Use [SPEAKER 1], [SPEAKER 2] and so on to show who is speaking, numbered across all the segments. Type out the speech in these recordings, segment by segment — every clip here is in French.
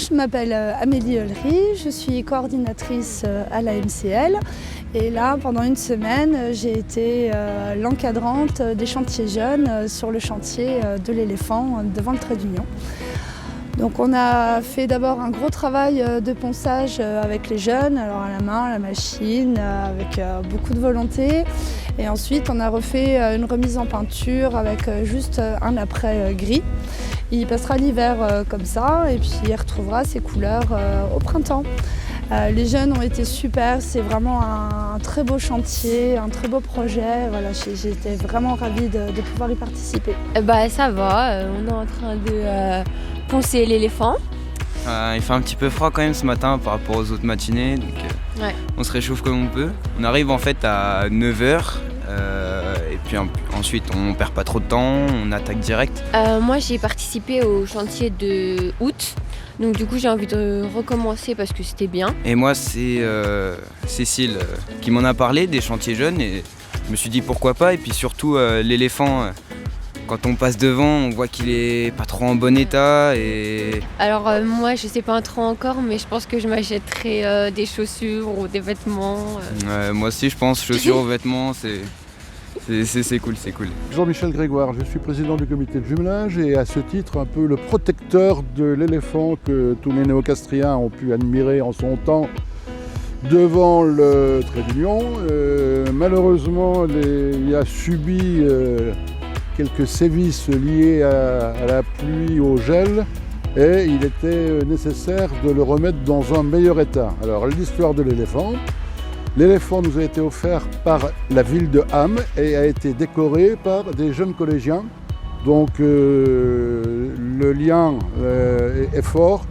[SPEAKER 1] je m'appelle Amélie Ollery, je suis coordinatrice à la MCL. Et là, pendant une semaine, j'ai été l'encadrante des chantiers jeunes sur le chantier de l'éléphant devant le Trait d'Union. Donc on a fait d'abord un gros travail de ponçage avec les jeunes, alors à la main, à la machine, avec beaucoup de volonté. Et ensuite on a refait une remise en peinture avec juste un après gris. Il passera l'hiver comme ça et puis il retrouvera ses couleurs au printemps. Les jeunes ont été super, c'est vraiment un très beau chantier, un très beau projet. Voilà, j'étais vraiment ravie de pouvoir y participer.
[SPEAKER 2] Ça va, on est en train de poncer l'éléphant.
[SPEAKER 3] Il fait un petit peu froid quand même ce matin par rapport aux autres matinées, donc on se réchauffe comme on peut. On arrive en fait à 9h et puis ensuite on perd pas trop de temps, on attaque direct.
[SPEAKER 2] Moi j'ai participé au chantier de août. Donc du coup j'ai envie de recommencer parce que c'était bien.
[SPEAKER 3] Et moi c'est Cécile qui m'en a parlé des chantiers jeunes et je me suis dit pourquoi pas. Et puis surtout l'éléphant, quand on passe devant on voit qu'il est pas trop en bon état.
[SPEAKER 2] Alors moi je sais pas trop encore mais je pense que je m'achèterai des chaussures ou des vêtements.
[SPEAKER 3] Moi aussi je pense chaussures ou vêtements c'est cool, c'est cool.
[SPEAKER 4] Jean-Michel Grégoire, je suis président du comité de jumelage et à ce titre un peu le protecteur de l'éléphant que tous les néocastriens ont pu admirer en son temps devant le Trait d'Union. Malheureusement, il a subi quelques sévices liés à la pluie, au gel, et il était nécessaire de le remettre dans un meilleur état. Alors l'histoire de l'éléphant. L'éléphant nous a été offert par la ville de Ham et a été décoré par des jeunes collégiens. Donc le lien est fort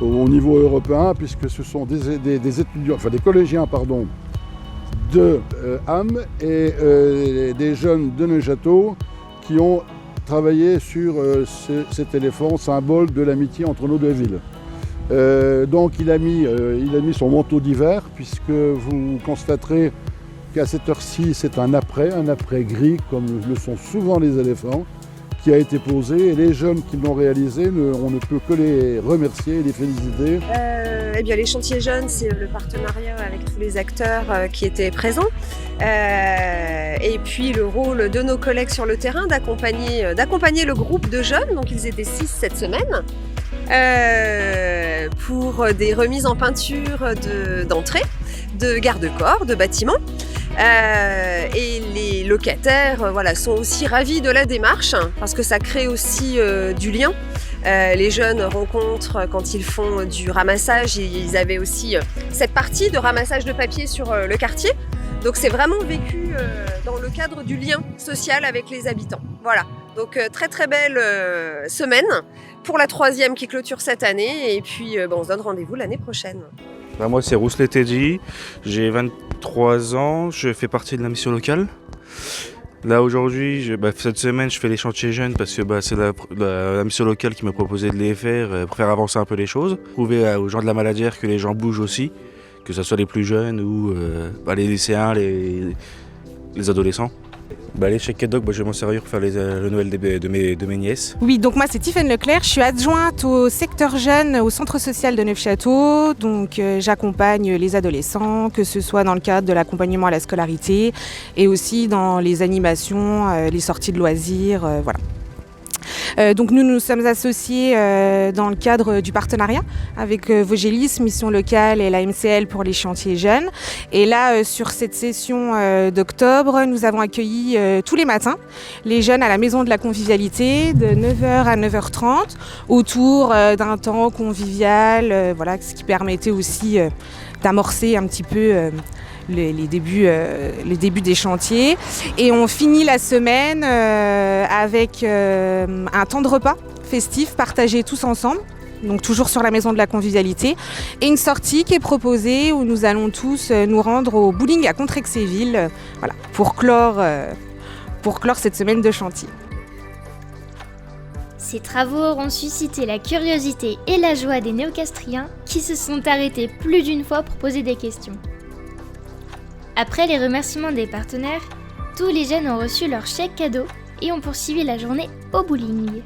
[SPEAKER 4] au niveau européen puisque ce sont des étudiants, enfin des collégiens de Ham et des jeunes de Neuchâtel qui ont travaillé sur cet éléphant, symbole de l'amitié entre nos deux villes. Donc il a mis son manteau d'hiver puisque vous constaterez qu'à cette heure-ci c'est un après gris comme le sont souvent les éléphants qui a été posé et les jeunes qui l'ont réalisé, on ne peut que les remercier et les féliciter.
[SPEAKER 5] Les chantiers jeunes, c'est le partenariat avec tous les acteurs qui étaient présents et puis le rôle de nos collègues sur le terrain d'accompagner le groupe de jeunes, donc ils étaient 6 cette semaine. Pour des remises en peinture d'entrée, de garde-corps, de bâtiments. Et les locataires sont aussi ravis de la démarche parce que ça crée aussi du lien. Les jeunes rencontrent quand ils font du ramassage, ils avaient aussi cette partie de ramassage de papier sur le quartier. Donc c'est vraiment vécu dans le cadre du lien social avec les habitants. Voilà, donc très très belle semaine pour la 3e qui clôture cette année et puis on se donne rendez-vous l'année prochaine.
[SPEAKER 6] Moi c'est Rousselet Teddy, j'ai 23 ans, je fais partie de la mission locale. Là aujourd'hui, cette semaine je fais les chantiers jeunes parce que c'est la mission locale qui m'a proposé de les faire pour faire avancer un peu les choses. Prouver aux gens de la Maladière que les gens bougent aussi, que ce soit les plus jeunes ou les lycéens, les adolescents. Chez Kedok, je vais m'en servir pour faire le Noël de mes nièces.
[SPEAKER 7] Oui, donc moi c'est Tiffaine Leclerc, je suis adjointe au secteur jeune au centre social de Neufchâteau. Donc j'accompagne les adolescents, que ce soit dans le cadre de l'accompagnement à la scolarité et aussi dans les animations, les sorties de loisirs, voilà. Donc nous sommes associés dans le cadre du partenariat avec Vogelis, Mission Locale et la MCL pour les chantiers jeunes. Et là, sur cette session d'octobre, nous avons accueilli tous les matins les jeunes à la Maison de la Convivialité de 9h à 9h30 autour d'un temps convivial, ce qui permettait aussi d'amorcer un petit peu les débuts des chantiers. Et on finit la semaine avec un temps de repas festif partagé tous ensemble, donc toujours sur la Maison de la Convivialité, et une sortie qui est proposée où nous allons tous nous rendre au bowling à Contrexéville, pour clore cette semaine de chantier.
[SPEAKER 8] Ces travaux auront suscité la curiosité et la joie des néocastriens qui se sont arrêtés plus d'une fois pour poser des questions. Après les remerciements des partenaires, tous les jeunes ont reçu leur chèque cadeau et ont poursuivi la journée au bowling.